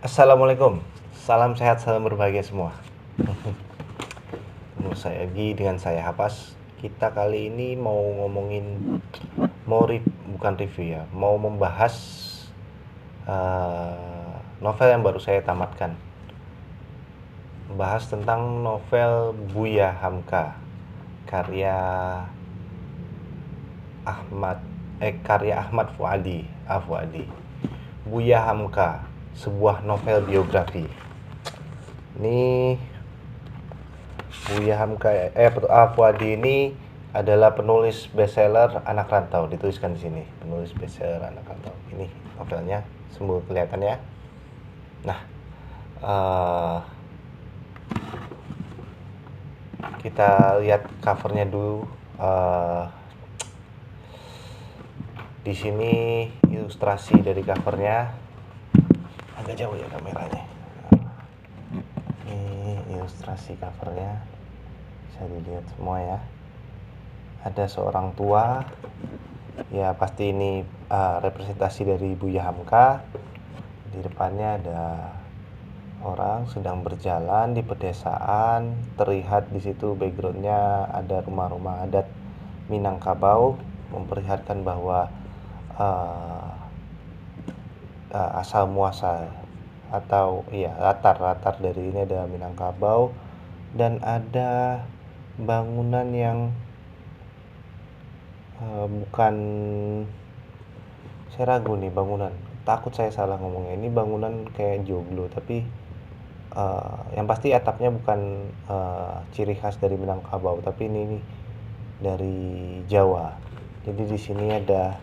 Assalamualaikum, salam sehat, salam berbahagia semua. Menurut saya Gi dengan saya Hapas. Kita kali ini mau ngomongin, bukan review ya, mau membahas novel yang baru saya tamatkan. Bahas tentang novel Buya Hamka, karya Ahmad Fuadi. Buya Hamka, sebuah novel biografi. Ini Buya Hamka Fuadi ini adalah penulis bestseller Anak Rantau, dituliskan di sini. Penulis bestseller Anak Rantau. Ini novelnya, semua kelihatan ya. Nah, kita lihat covernya dulu. Di sini ilustrasi dari covernya, agak jauh ya kameranya. Ini ilustrasi covernya, bisa dilihat semua ya. Ada seorang tua, ya pasti ini representasi dari Buya Hamka. Di depannya ada orang sedang berjalan di pedesaan. Terlihat di situ backgroundnya ada rumah-rumah adat Minangkabau, memperlihatkan bahwa asal muasal atau latar dari ini ada Minangkabau, dan ada bangunan yang bukan, saya ragu nih bangunan, takut saya salah ngomongnya. Ini bangunan kayak joglo, tapi yang pasti atapnya bukan ciri khas dari Minangkabau, tapi ini dari Jawa. Jadi di sini ada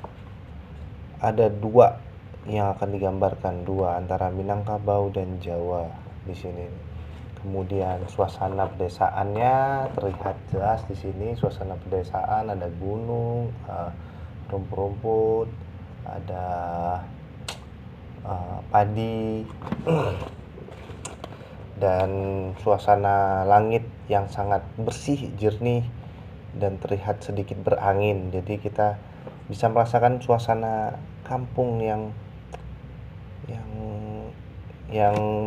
dua yang akan digambarkan, dua antara Minangkabau dan Jawa di sini. Kemudian suasana pedesaannya terlihat jelas di sini. Suasana pedesaan, ada gunung, rumput-rumput, ada padi, dan suasana langit yang sangat bersih, jernih, dan terlihat sedikit berangin. Jadi kita bisa merasakan suasana kampung yang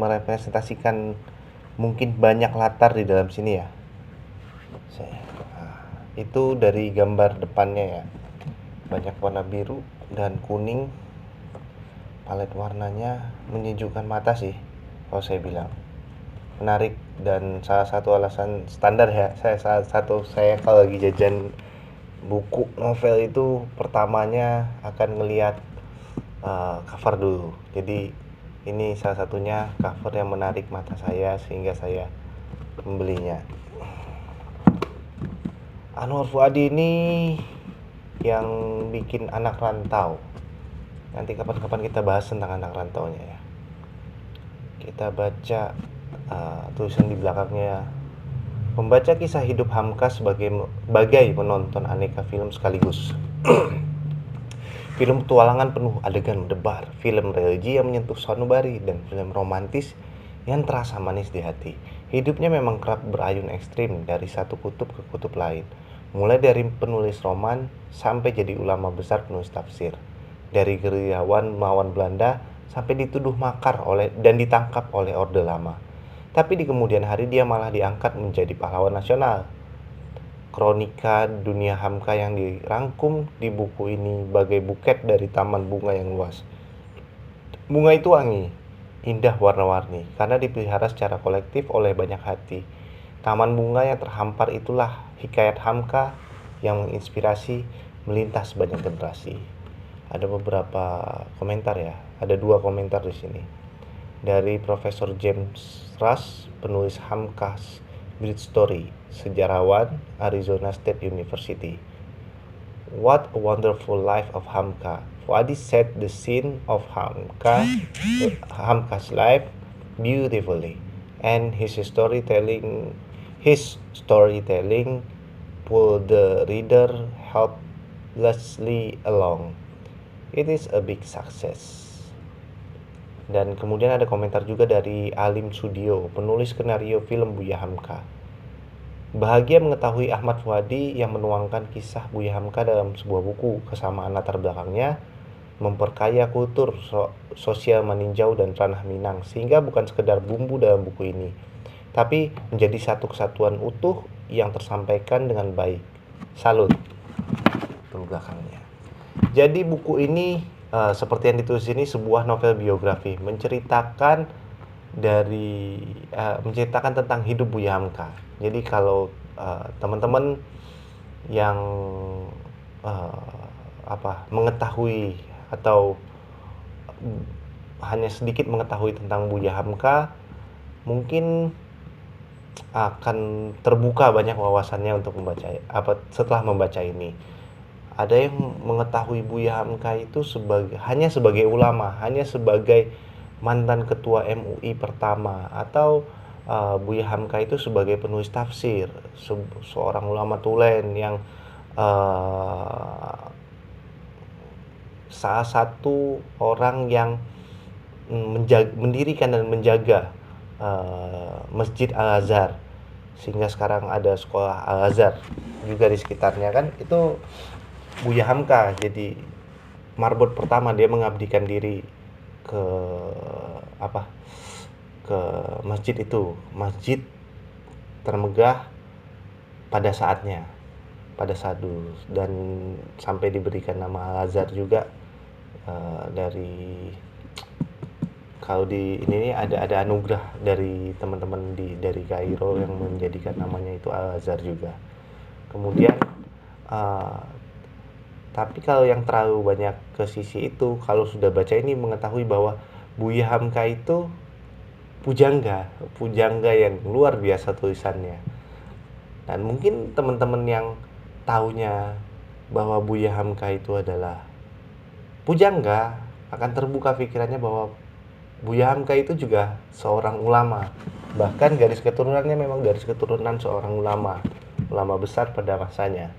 merepresentasikan mungkin banyak latar di dalam sini ya. Itu dari gambar depannya ya, banyak warna biru dan kuning. Palet warnanya menyejukkan mata sih kalau saya bilang, menarik. Dan salah satu alasan standar ya, saya kalau lagi jajan buku novel itu pertamanya akan ngelihat cover dulu. Jadi ini salah satunya cover yang menarik mata saya sehingga saya membelinya. Anwar Fuadi ini yang bikin Anak Rantau. Nanti kapan-kapan kita bahas tentang Anak Rantaunya ya. Kita baca tulisan di belakangnya. Membaca kisah hidup Hamka sebagai penonton aneka film sekaligus. Film petualangan penuh adegan berdebar, film religi yang menyentuh sanubari, dan film romantis yang terasa manis di hati. Hidupnya memang kerap berayun ekstrim dari satu kutub ke kutub lain. Mulai dari penulis roman sampai jadi ulama besar penulis tafsir. Dari gerilyawan melawan Belanda sampai dituduh makar dan ditangkap oleh Orde Lama. Tapi di kemudian hari dia malah diangkat menjadi pahlawan nasional. Kronika dunia Hamka yang dirangkum di buku ini bagai buket dari taman bunga yang luas. Bunga itu wangi, indah, warna-warni, karena dipelihara secara kolektif oleh banyak hati. Taman bunga yang terhampar itulah hikayat Hamka yang menginspirasi melintas banyak generasi. Ada beberapa komentar ya, ada 2 komentar di sini. Dari Profesor James Rush, penulis Hamka's Great Story, sejarawan Arizona State University. What a wonderful life of Hamka. Fuadi set the scene of Hamka's life beautifully, and his storytelling pulled the reader helplessly along. It is a big success. Dan kemudian ada komentar juga dari Alim Sudio, penulis skenario film Buya Hamka. Bahagia mengetahui Ahmad Fuadi yang menuangkan kisah Buya Hamka dalam sebuah buku. Kesamaan latar belakangnya memperkaya kultur sosial meninjau dan ranah Minang, sehingga bukan sekedar bumbu dalam buku ini, tapi menjadi satu kesatuan utuh yang tersampaikan dengan baik. Salut. Itu belakangnya. Jadi buku ini seperti yang ditulis ini sebuah novel biografi menceritakan tentang hidup Buya Hamka. Jadi kalau teman-teman yang mengetahui atau hanya sedikit mengetahui tentang Buya Hamka, mungkin akan terbuka banyak wawasannya untuk setelah membaca ini. Ada yang mengetahui Buya Hamka itu hanya sebagai ulama, hanya sebagai mantan ketua MUI pertama, atau Buya Hamka itu sebagai penulis tafsir, seorang ulama tulen yang salah satu orang yang mendirikan dan menjaga Masjid Al-Azhar, sehingga sekarang ada sekolah Al-Azhar juga di sekitarnya kan. Itu Buya Hamka jadi marbot pertama, dia mengabdikan diri ke ke masjid itu, masjid termegah pada saat dulu, dan sampai diberikan nama Al-Azhar juga. Kalau di ini ada anugerah dari teman-teman dari Kairo yang menjadikan namanya itu Al-Azhar juga. Kemudian tapi kalau yang terlalu banyak ke sisi itu, kalau sudah baca ini mengetahui bahwa Buya Hamka itu pujangga yang luar biasa tulisannya. Dan mungkin teman-teman yang taunya bahwa Buya Hamka itu adalah pujangga akan terbuka pikirannya bahwa Buya Hamka itu juga seorang ulama. Bahkan garis keturunannya memang garis keturunan seorang ulama besar pada masanya.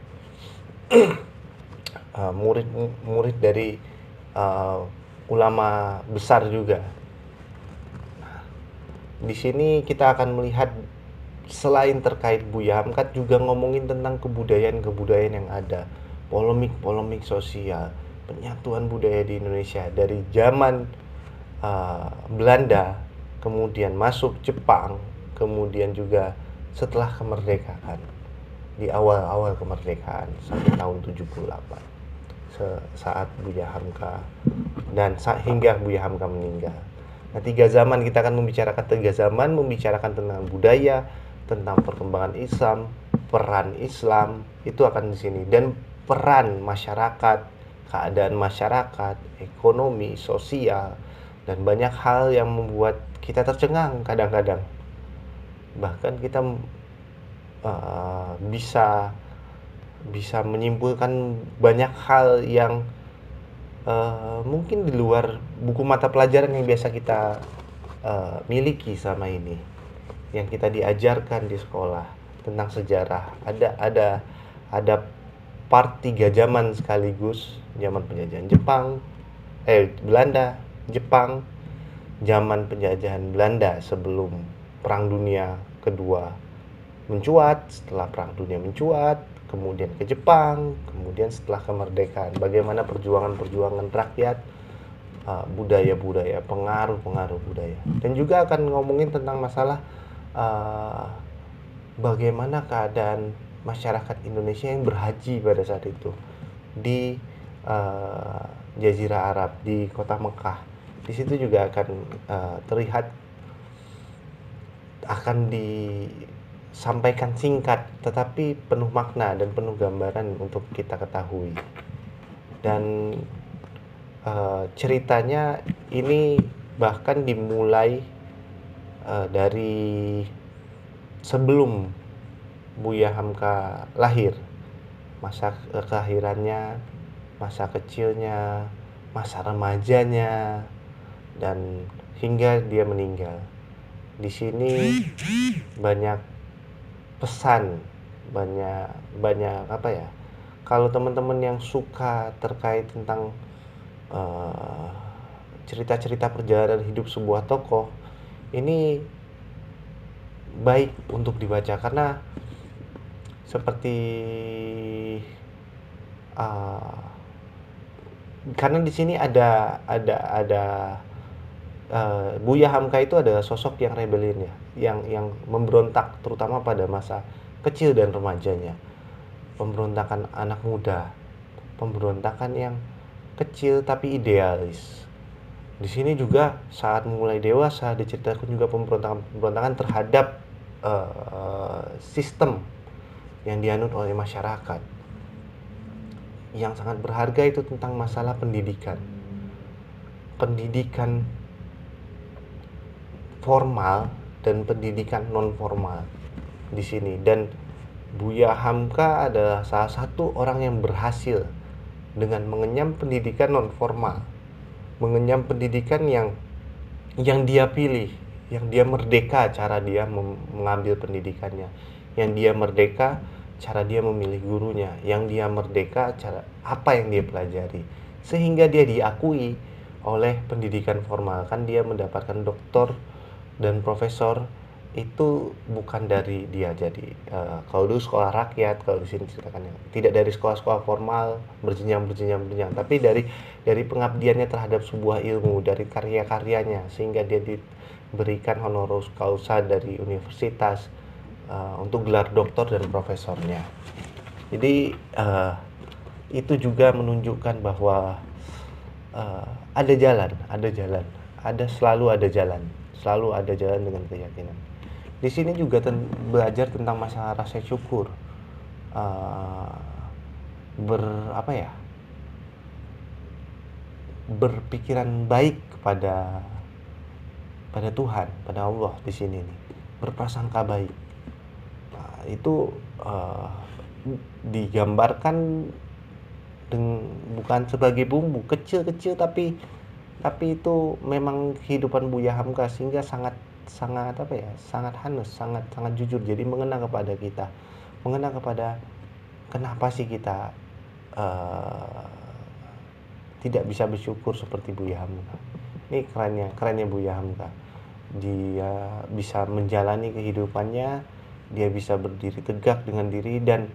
Murid dari ulama besar juga. Di sini kita akan melihat selain terkait Buya Hamka juga ngomongin tentang kebudayaan yang ada, polemik sosial, penyatuan budaya di Indonesia dari zaman Belanda, kemudian masuk Jepang, kemudian juga setelah kemerdekaan, di awal-awal kemerdekaan sampai tahun 78, saat Buya Hamka dan hingga Buya Hamka meninggal. Nah, 3 zaman kita akan membicarakan tentang budaya, tentang perkembangan Islam, peran Islam itu akan di sini, dan peran masyarakat, keadaan masyarakat, ekonomi, sosial, dan banyak hal yang membuat kita tercengang kadang-kadang. Bahkan kita bisa menyimpulkan banyak hal yang mungkin di luar buku mata pelajaran yang biasa kita miliki selama ini, yang kita diajarkan di sekolah tentang sejarah. Ada part 3 zaman sekaligus, zaman penjajahan Belanda, Jepang, zaman penjajahan Belanda sebelum Perang Dunia Kedua mencuat, setelah Perang Dunia mencuat, kemudian ke Jepang, kemudian setelah kemerdekaan, bagaimana perjuangan rakyat, budaya-budaya, pengaruh budaya. Dan juga akan ngomongin tentang masalah bagaimana keadaan masyarakat Indonesia yang berhaji pada saat itu di Jazirah Arab, di kota Mekah. Di situ juga akan terlihat, akan disampaikan singkat tetapi penuh makna dan penuh gambaran untuk kita ketahui. Dan ceritanya ini bahkan dimulai dari sebelum Buya Hamka lahir, masa kelahirannya, masa kecilnya, masa remajanya, dan hingga dia meninggal. Di sini banyak pesan, banyak kalau teman-teman yang suka terkait tentang cerita-cerita perjalanan hidup sebuah tokoh, ini baik untuk dibaca, karena seperti karena di sini ada Buya Hamka itu adalah sosok yang rebellion ya, yang memberontak terutama pada masa kecil dan remajanya, pemberontakan anak muda, pemberontakan yang kecil tapi idealis. Di sini juga saat mulai dewasa diceritakan juga pemberontakan terhadap sistem yang dianut oleh masyarakat. Yang sangat berharga itu tentang masalah pendidikan. Pendidikan formal dan pendidikan non formal di sini, dan Buya Hamka adalah salah satu orang yang berhasil dengan mengenyam pendidikan non formal, mengenyam pendidikan yang dia pilih, yang dia merdeka cara dia mengambil pendidikannya, yang dia merdeka cara dia memilih gurunya, yang dia merdeka cara apa yang dia pelajari, sehingga dia diakui oleh pendidikan formal. Kan dia mendapatkan doktor dan profesor itu bukan dari dia jadi kalau dulu sekolah rakyat, kalau di sini ceritakan tidak dari sekolah-sekolah formal berjenjang, tapi dari pengabdiannya terhadap sebuah ilmu, dari karya-karyanya, sehingga dia diberikan honoris causa dari universitas untuk gelar doktor dan profesornya. Jadi itu juga menunjukkan bahwa selalu ada jalan dengan keyakinan. Di sini juga belajar tentang masalah rasa syukur, uh, ber apa ya berpikiran baik pada Tuhan, pada Allah di sini nih, berprasangka baik. Nah, itu digambarkan bukan sebagai bumbu kecil-kecil, tapi itu memang kehidupan Buya Hamka, sehingga sangat sangat apa ya sangat halus, sangat sangat jujur. Jadi mengena kepada kenapa sih kita uh, tidak bisa bersyukur seperti Buya Hamka. Ini kerennya Buya Hamka, dia bisa menjalani kehidupannya, dia bisa berdiri tegak dengan diri, dan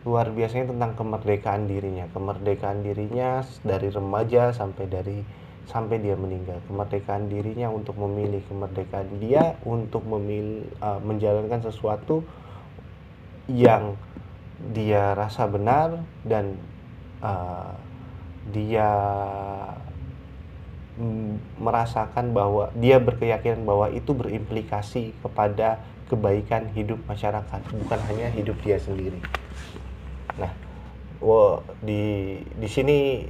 luar biasanya tentang kemerdekaan dirinya dari remaja sampai dia meninggal. Kemerdekaan dirinya untuk memilih, kemerdekaan dia untuk menjalankan sesuatu yang dia rasa benar, dan dia merasakan bahwa dia berkeyakinan bahwa itu berimplikasi kepada kebaikan hidup masyarakat, bukan hanya hidup dia sendiri. Nah, di sini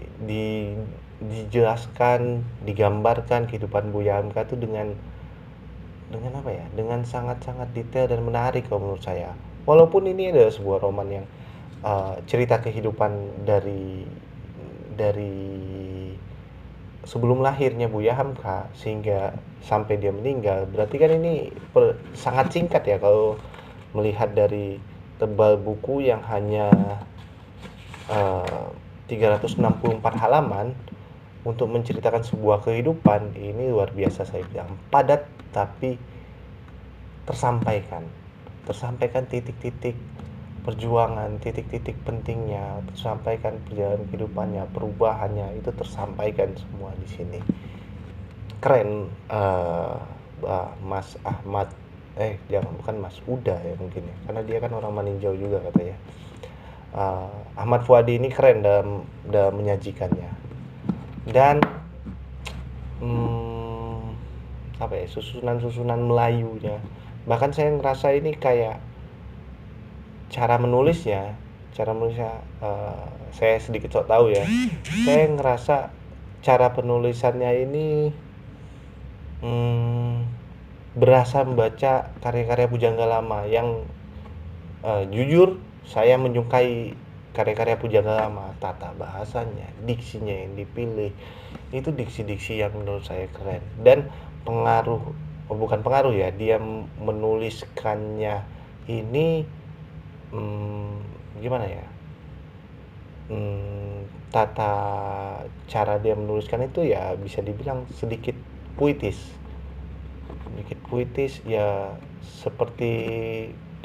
dijelaskan, digambarkan kehidupan Buya Hamka itu dengan apa ya? Dengan sangat-sangat detail dan menarik kalau menurut saya. Walaupun ini adalah sebuah roman yang cerita kehidupan dari sebelum lahirnya Buya Hamka sehingga sampai dia meninggal, berarti kan ini sangat singkat ya kalau melihat dari tebal buku yang hanya 364 halaman untuk menceritakan sebuah kehidupan. Ini luar biasa, saya bilang padat tapi tersampaikan titik-titik perjuangan, titik-titik pentingnya, tersampaikan perjalanan kehidupannya, perubahannya, itu tersampaikan semua di sini. Keren. Mas Ahmad jangan, bukan Mas Uda ya mungkin ya, karena dia kan orang Maninjau juga katanya. Ahmad Fuadi ini keren dalam menyajikannya, dan apa ya, susunan Melayunya, bahkan saya ngerasa ini kayak cara menulisnya saya sedikit sok tahu ya, saya ngerasa cara penulisannya ini berasa membaca karya-karya pujangga lama yang jujur saya menyukai karya-karya pujangga lama. Tata bahasanya, diksinya yang dipilih itu diksi-diksi yang menurut saya keren, dan bukan pengaruh ya, dia menuliskannya ini gimana ya, tata cara dia menuliskan itu ya bisa dibilang sedikit puitis ya, seperti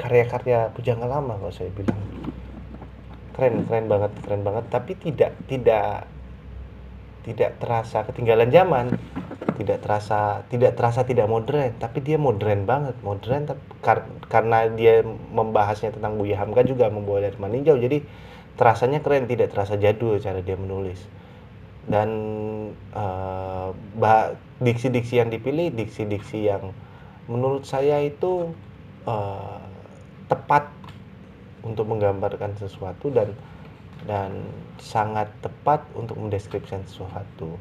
karya-karya pujangga lama kalau saya bilang. Keren banget, tapi tidak tidak terasa ketinggalan zaman, tidak terasa tidak modern, tapi dia modern banget, modern karena dia membahasnya tentang Buya Hamka juga membawa dari meninjau, jadi terasanya keren, tidak terasa jadul cara dia menulis. Dan diksi-diksi yang dipilih diksi-diksi yang menurut saya itu eh, tepat untuk menggambarkan sesuatu, dan sangat tepat untuk mendeskripsikan sesuatu.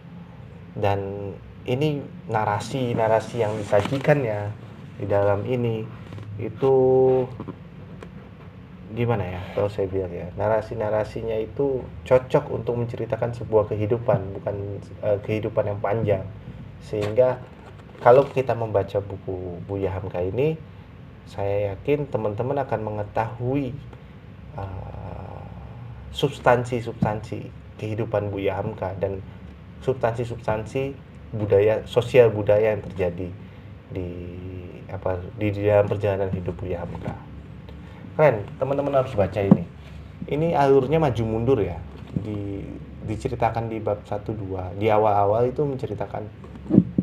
Dan ini narasi-narasi yang disajikan ya di dalam ini itu gimana ya, kalau saya bilang ya, narasi-narasinya itu cocok untuk menceritakan sebuah kehidupan, bukan kehidupan yang panjang. Sehingga kalau kita membaca buku Buya Hamka ini, saya yakin teman-teman akan mengetahui uh, substansi-substansi kehidupan Buya Hamka dan substansi-substansi sosial budaya yang terjadi di di dalam perjalanan hidup Buya Hamka. Keren, teman-teman harus baca ini. Ini alurnya maju mundur ya. Diceritakan di bab 1 2. Di awal-awal itu menceritakan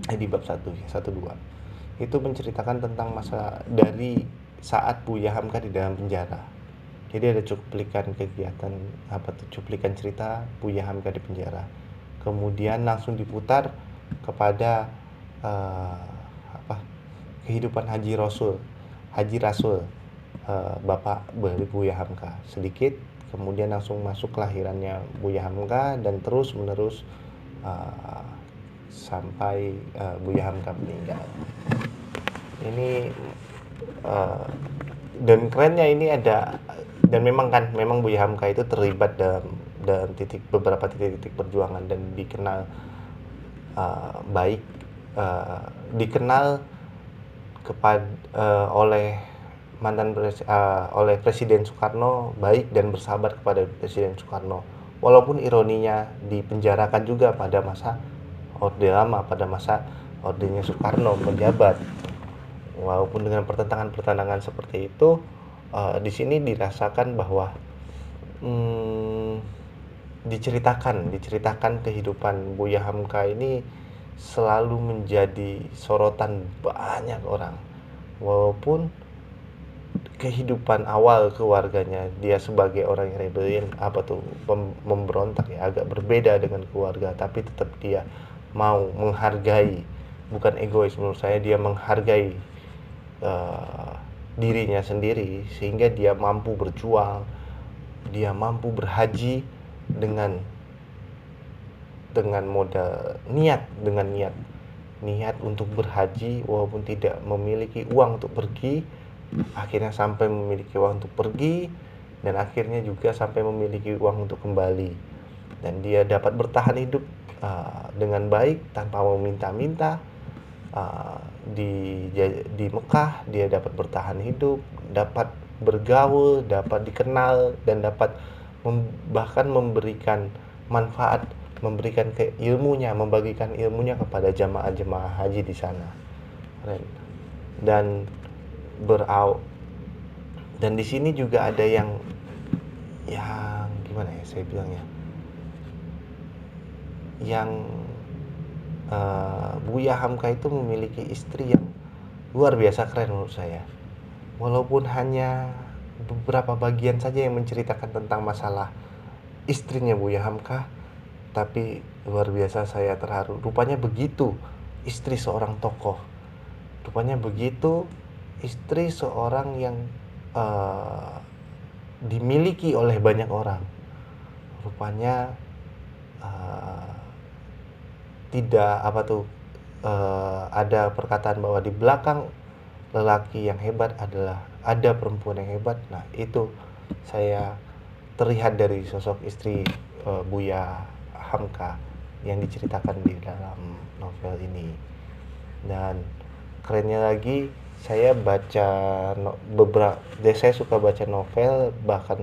di bab 1 ya, 1 2. Itu menceritakan tentang masa dari saat Buya Hamka di dalam penjara. Jadi ada cuplikan kegiatan cuplikan cerita Buya Hamka di penjara. Kemudian langsung diputar kepada kehidupan Haji Rasul, bapak Buya Hamka sedikit, kemudian langsung masuk kelahirannya Buya Hamka dan terus menerus sampai Buya Hamka meninggal. Ini dan kerennya ini ada, dan memang Buya Hamka itu terlibat dalam beberapa titik perjuangan dan dikenal baik, dikenal oleh oleh Presiden Soekarno baik dan bersahabat kepada Presiden Soekarno, walaupun ironinya dipenjarakan juga pada masa Orde Lama, pada masa ordenya Soekarno menjabat. Walaupun dengan pertentangan seperti itu, di sini dirasakan bahwa diceritakan kehidupan Buya Hamka ini selalu menjadi sorotan banyak orang. Walaupun kehidupan awal keluarganya, dia sebagai orang yang rebellion, memberontak ya, agak berbeda dengan keluarga, tapi tetap dia mau menghargai, bukan egois menurut saya, dia menghargai dirinya sendiri, sehingga dia mampu berjuang, dia mampu berhaji dengan modal niat untuk berhaji, walaupun tidak memiliki uang untuk pergi, akhirnya sampai memiliki uang untuk pergi, dan akhirnya juga sampai memiliki uang untuk kembali, dan dia dapat bertahan hidup dengan baik tanpa meminta-minta. Di Mekah dia dapat bertahan hidup, dapat bergaul, dapat dikenal, dan dapat bahkan memberikan manfaat, membagikan ilmunya kepada jamaah haji di sana. Dan di sini juga ada yang gimana ya saya bilangnya, yang Buya Hamka itu memiliki istri yang luar biasa keren menurut saya. Walaupun hanya beberapa bagian saja yang menceritakan tentang masalah istrinya Buya Hamka, tapi luar biasa, saya terharu. Rupanya begitu istri seorang tokoh, rupanya begitu istri seorang yang dimiliki oleh banyak orang. Rupanya tidak ada perkataan bahwa di belakang lelaki yang hebat ada perempuan yang hebat. Nah, itu saya terlihat dari sosok istri Buya Hamka yang diceritakan di dalam novel ini. Dan kerennya lagi, saya saya suka baca novel, bahkan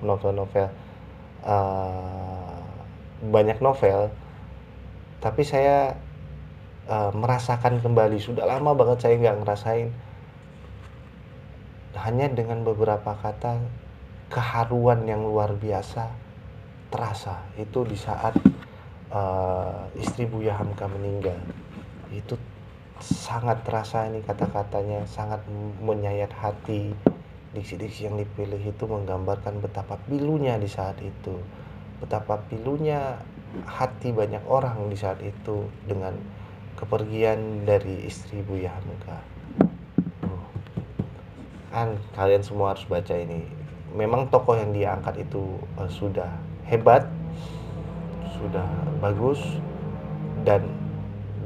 novel-novel banyak novel, tapi saya merasakan kembali, sudah lama banget saya nggak ngerasain, hanya dengan beberapa kata keharuan yang luar biasa terasa itu di saat istri Buya Hamka meninggal, itu sangat terasa ini kata-katanya, sangat menyayat hati. Diksi-diksi yang dipilih itu menggambarkan betapa pilunya di saat itu, betapa pilunya hati banyak orang di saat itu dengan kepergian dari istri Buya Hamka. Kan kalian semua harus baca ini. Memang tokoh yang dia angkat itu sudah hebat, sudah bagus, dan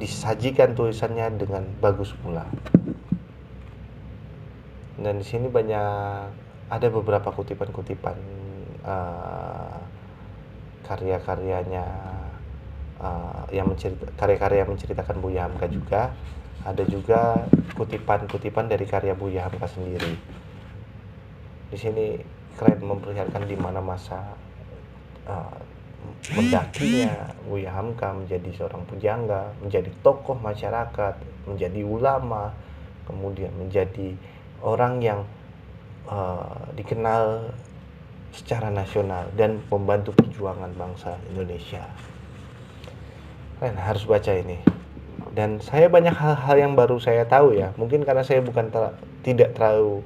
disajikan tulisannya dengan bagus pula. Dan di sini banyak, ada beberapa kutipan-kutipan karya-karyanya, karya-karya yang menceritakan Buya Hamka juga. Ada juga kutipan-kutipan dari karya Buya Hamka sendiri. Di sini keren memperlihatkan di mana masa mendakinya Buya Hamka menjadi seorang pujangga, menjadi tokoh masyarakat, menjadi ulama, kemudian menjadi orang yang dikenal secara nasional dan membantu perjuangan bangsa Indonesia. Kalian harus baca ini. Dan saya banyak hal-hal yang baru saya tahu ya. Mungkin karena saya tidak terlalu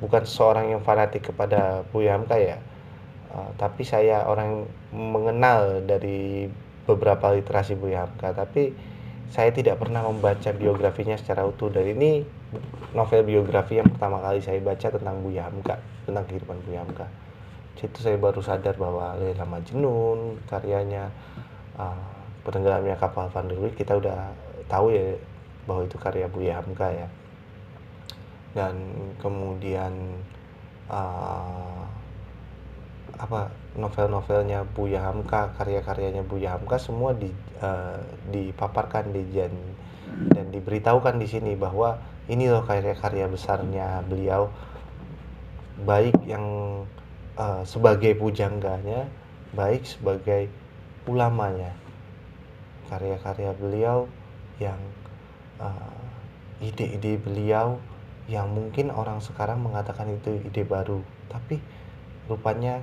bukan seorang yang fanatik kepada Buya Hamka ya. Tapi saya orang mengenal dari beberapa literasi Buya Hamka, tapi saya tidak pernah membaca biografinya secara utuh. Dan ini novel biografi yang pertama kali saya baca tentang Buya Hamka, tentang kehidupan Buya Hamka. Situ saya baru sadar bahwa Laila Majnun karyanya, penenggelamnya kapal Van der Wijk, kita udah tahu ya bahwa itu karya Buya Hamka ya. Dan kemudian novel-novelnya Buya Hamka, karya-karyanya Buya Hamka semua dipaparkan dan diberitahukan di sini bahwa ini loh karya-karya besarnya beliau, baik yang sebagai pujangganya, baik sebagai ulamanya. Karya-karya beliau yang ide-ide beliau yang mungkin orang sekarang mengatakan itu ide baru, tapi rupanya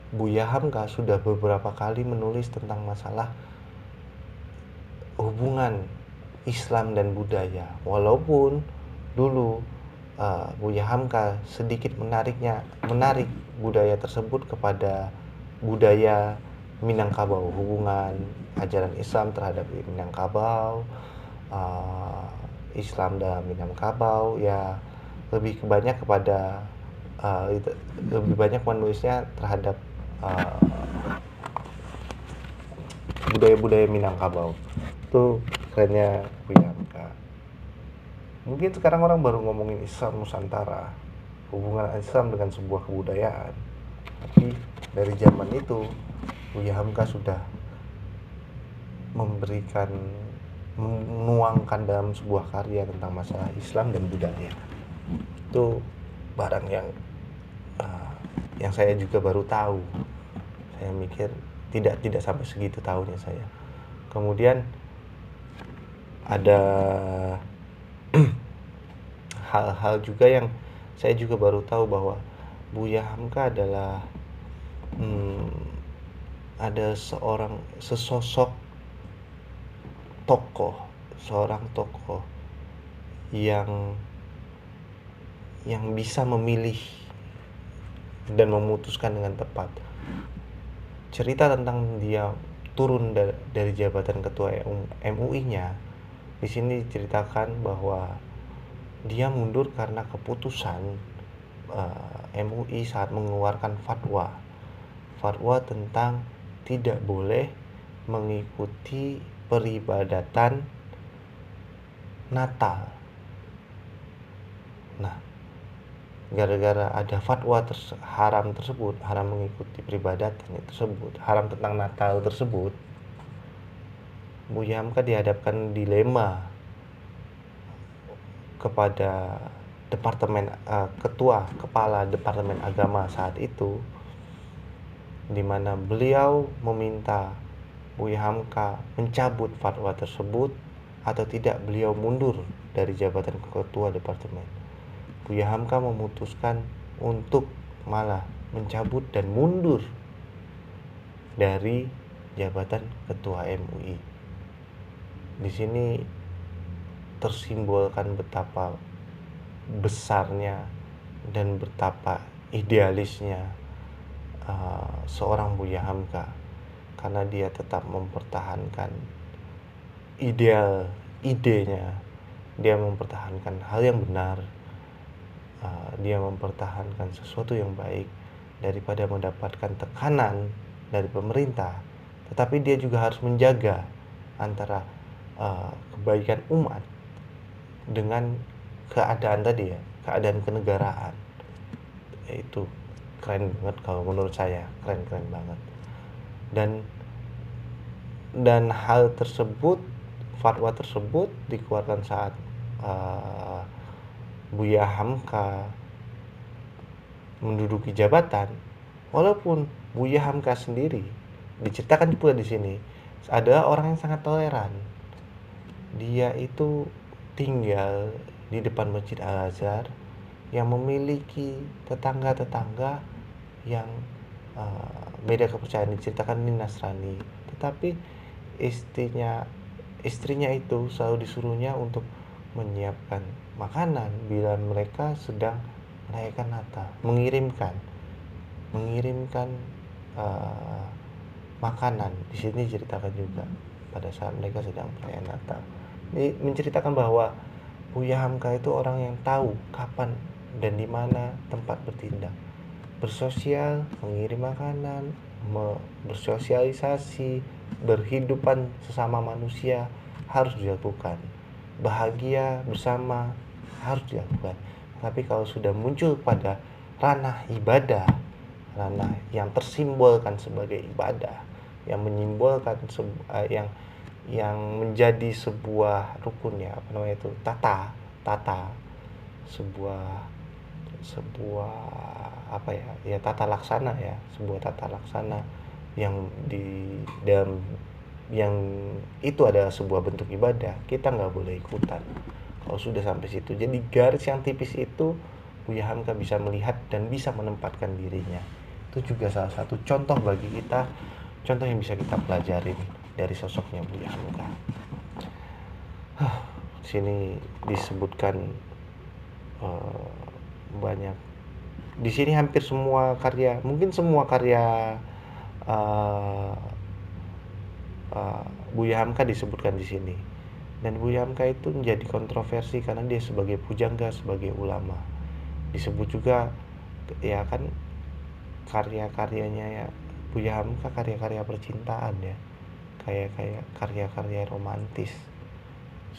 Buya Hamka sudah beberapa kali menulis tentang masalah hubungan Islam dan budaya. Walaupun dulu Buya Hamka sedikit menarik budaya tersebut kepada budaya Minangkabau, hubungan ajaran Islam terhadap Minangkabau, Islam dalam Minangkabau ya, lebih banyak menulisnya terhadap budaya-budaya Minangkabau. Itu kerennya Buya Hamka. Mungkin sekarang orang baru ngomongin Islam Nusantara, hubungan Islam dengan sebuah kebudayaan. Tapi dari zaman itu Buya Hamka sudah menuangkan dalam sebuah karya tentang masalah Islam dan budaya. Itu barang yang saya juga baru tahu. Saya mikir tidak sampai segitu tahunya saya. Kemudian ada hal-hal juga yang saya juga baru tahu bahwa Buya Hamka adalah ada sesosok seorang tokoh yang bisa memilih dan memutuskan dengan tepat. Cerita tentang dia turun dari jabatan ketua MUI-nya di sini diceritakan bahwa dia mundur karena keputusan MUI saat mengeluarkan fatwa tentang tidak boleh mengikuti peribadatan Natal. Nah, gara-gara ada fatwa haram mengikuti peribadatan tersebut, haram tentang Natal tersebut, Buya Hamka dihadapkan dilema kepada kepala Departemen Agama saat itu, di mana beliau meminta Buya Hamka mencabut fatwa tersebut atau tidak beliau mundur dari jabatan ketua departemen. Buya Hamka memutuskan untuk malah mencabut dan mundur dari jabatan ketua MUI. Di sini tersimbolkan betapa besarnya dan betapa idealisnya seorang Buya Hamka, karena dia tetap mempertahankan idenya, dia mempertahankan hal yang benar, dia mempertahankan sesuatu yang baik daripada mendapatkan tekanan dari pemerintah, tetapi dia juga harus menjaga antara kebaikan umat dengan keadaan tadi ya, keadaan kenegaraan. Itu keren banget kalau menurut saya, keren banget. Dan hal tersebut, fatwa tersebut dikeluarkan saat Buya Hamka menduduki jabatan. Walaupun Buya Hamka sendiri diceritakan pula di sini adalah orang yang sangat toleran. Dia itu tinggal di depan Masjid Al-Azhar yang memiliki tetangga-tetangga yang beda kepercayaan. Diceritakan ini Nasrani, tetapi istrinya itu selalu disuruhnya untuk menyiapkan makanan bila mereka sedang merayakan Natal, mengirimkan makanan. Di sini diceritakan juga pada saat mereka sedang perayaan Natal. Ini menceritakan bahwa Buya Hamka itu orang yang tahu kapan dan di mana tempat bertindak, bersosial, mengirim makanan, bersosialisasi, berhidupan sesama manusia harus dilakukan, bahagia bersama harus dilakukan. Tapi kalau sudah muncul pada ranah ibadah, ranah yang tersimbolkan sebagai ibadah, yang menyimbolkan yang menjadi sebuah rukun ya, apa namanya itu, tata sebuah apa ya tata laksana ya, sebuah tata laksana yang di dalam yang itu adalah sebuah bentuk ibadah, kita nggak boleh ikutan kalau sudah sampai situ. Jadi garis yang tipis itu Buya Hamka bisa melihat dan bisa menempatkan dirinya. Itu juga salah satu contoh bagi kita, contoh yang bisa kita pelajarin dari sosoknya Buya Hamka. Sini disebutkan banyak. Di sini hampir semua karya, mungkin semua karya Buya Hamka disebutkan di sini. Dan Buya Hamka itu menjadi kontroversi karena dia sebagai pujangga, sebagai ulama. Disebut juga ya kan karya-karyanya ya Buya Hamka karya-karya percintaan ya, kayak karya-karya romantis.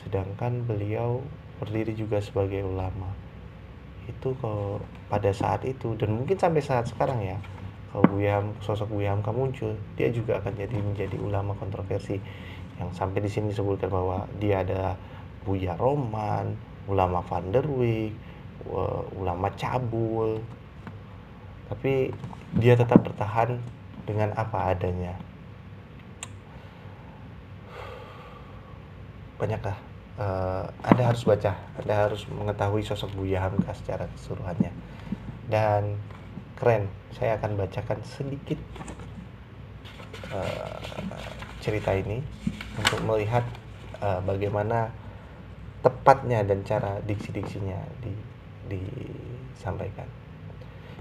Sedangkan beliau berdiri juga sebagai ulama. Itu kalau pada saat itu dan mungkin sampai saat sekarang ya, kalau sosok Buya Hamka muncul, dia juga akan menjadi ulama kontroversi yang sampai di sini disebutkan bahwa dia adalah Buya Roman, ulama Van der Wijk, ulama cabul. Tapi dia tetap bertahan dengan apa adanya. Banyaklah Anda harus baca, Anda harus mengetahui sosok Buya Hamka secara keseluruhannya. Dan keren, saya akan bacakan sedikit cerita ini untuk melihat bagaimana tepatnya dan cara diksi-diksinya disampaikan.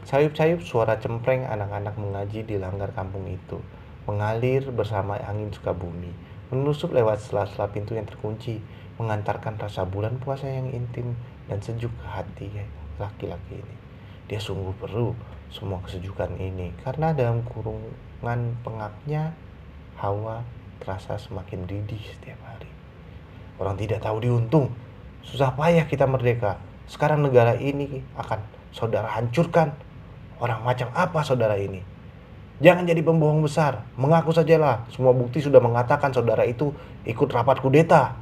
Sayup-sayup suara cempreng anak-anak mengaji di langgar kampung itu mengalir bersama angin Sukabumi, menusuk lewat sela-sela pintu yang terkunci, mengantarkan rasa bulan puasa yang intim dan sejuk ke hati laki-laki ini. Dia sungguh perlu semua kesejukan ini, karena dalam kurungan pengapnya hawa terasa semakin didih setiap hari. Orang tidak tahu diuntung, susah payah kita merdeka. Sekarang negara ini akan saudara hancurkan. Orang macam apa saudara ini? Jangan jadi pembohong besar, mengaku sajalah. Semua bukti sudah mengatakan saudara itu ikut rapat kudeta.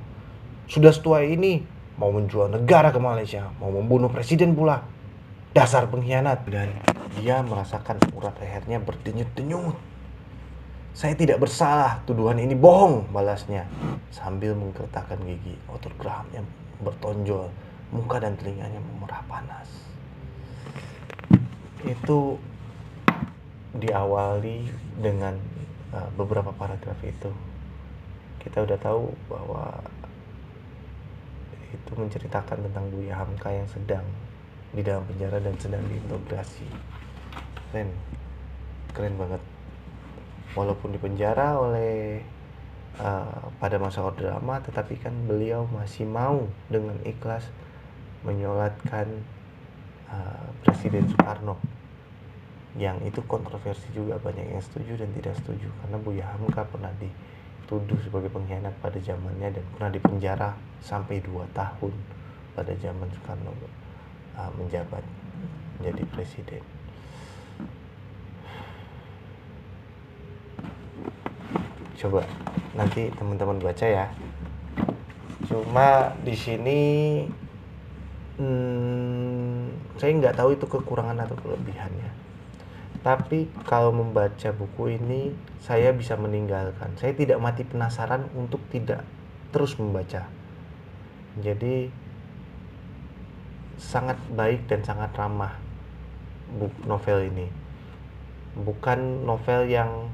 Sudah setua ini mau menjual negara ke Malaysia, mau membunuh presiden pula. Dasar pengkhianat. Dan dia merasakan urat lehernya berdenyut-denyut. Saya tidak bersalah, tuduhan ini bohong, balasnya sambil menggertakkan gigi. Otot geraham bertonjol, muka dan telinganya memerah panas. Itu diawali dengan beberapa paragraf itu. Kita udah tahu bahwa itu menceritakan tentang Buya Hamka yang sedang di dalam penjara dan sedang diintegrasi. Keren banget. Walaupun di penjara oleh pada masa Orde Lama, tetapi kan beliau masih mau dengan ikhlas menyolatkan Presiden Soekarno, yang itu kontroversi juga, banyak yang setuju dan tidak setuju, karena Buya Hamka pernah dituduh sebagai pengkhianat pada zamannya dan pernah dipenjara sampai 2 tahun pada zaman Soekarno menjabat menjadi presiden. Coba nanti teman-teman baca ya. Cuma di sini saya nggak tahu itu kekurangan atau kelebihannya. Tapi kalau membaca buku ini saya bisa meninggalkan. Saya tidak mati penasaran untuk tidak terus membaca. Jadi sangat baik dan sangat ramah novel ini. Bukan novel yang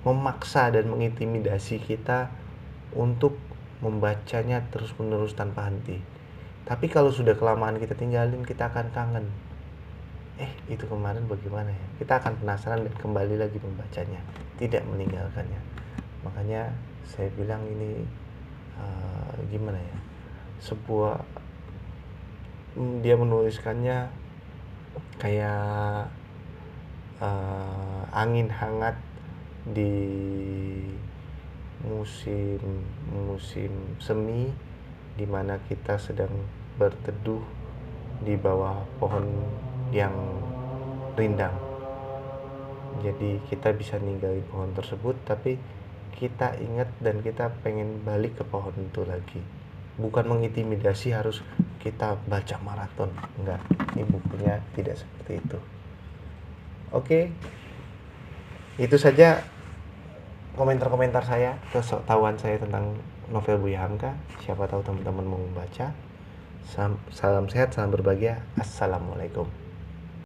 memaksa dan mengintimidasi kita untuk membacanya terus-menerus tanpa henti. Tapi kalau sudah kelamaan kita tinggalin, kita akan kangen. Itu kemarin bagaimana ya? Kita akan penasaran dan kembali lagi membacanya, tidak meninggalkannya. Makanya saya bilang ini gimana ya? Sebuah dia menuliskannya kayak angin hangat di musim semi, di mana kita sedang berteduh di bawah pohon yang rindang. Jadi kita bisa ninggalin pohon tersebut, tapi kita ingat dan kita pengen balik ke pohon itu lagi. Bukan mengintimidasi harus kita baca maraton, enggak. Ini bukunya tidak seperti itu. Oke. Itu saja komentar-komentar saya, kesetahuan saya tentang novel Buya Hamka. Siapa tahu teman-teman mau membaca. Salam sehat, salam berbahagia. Assalamualaikum.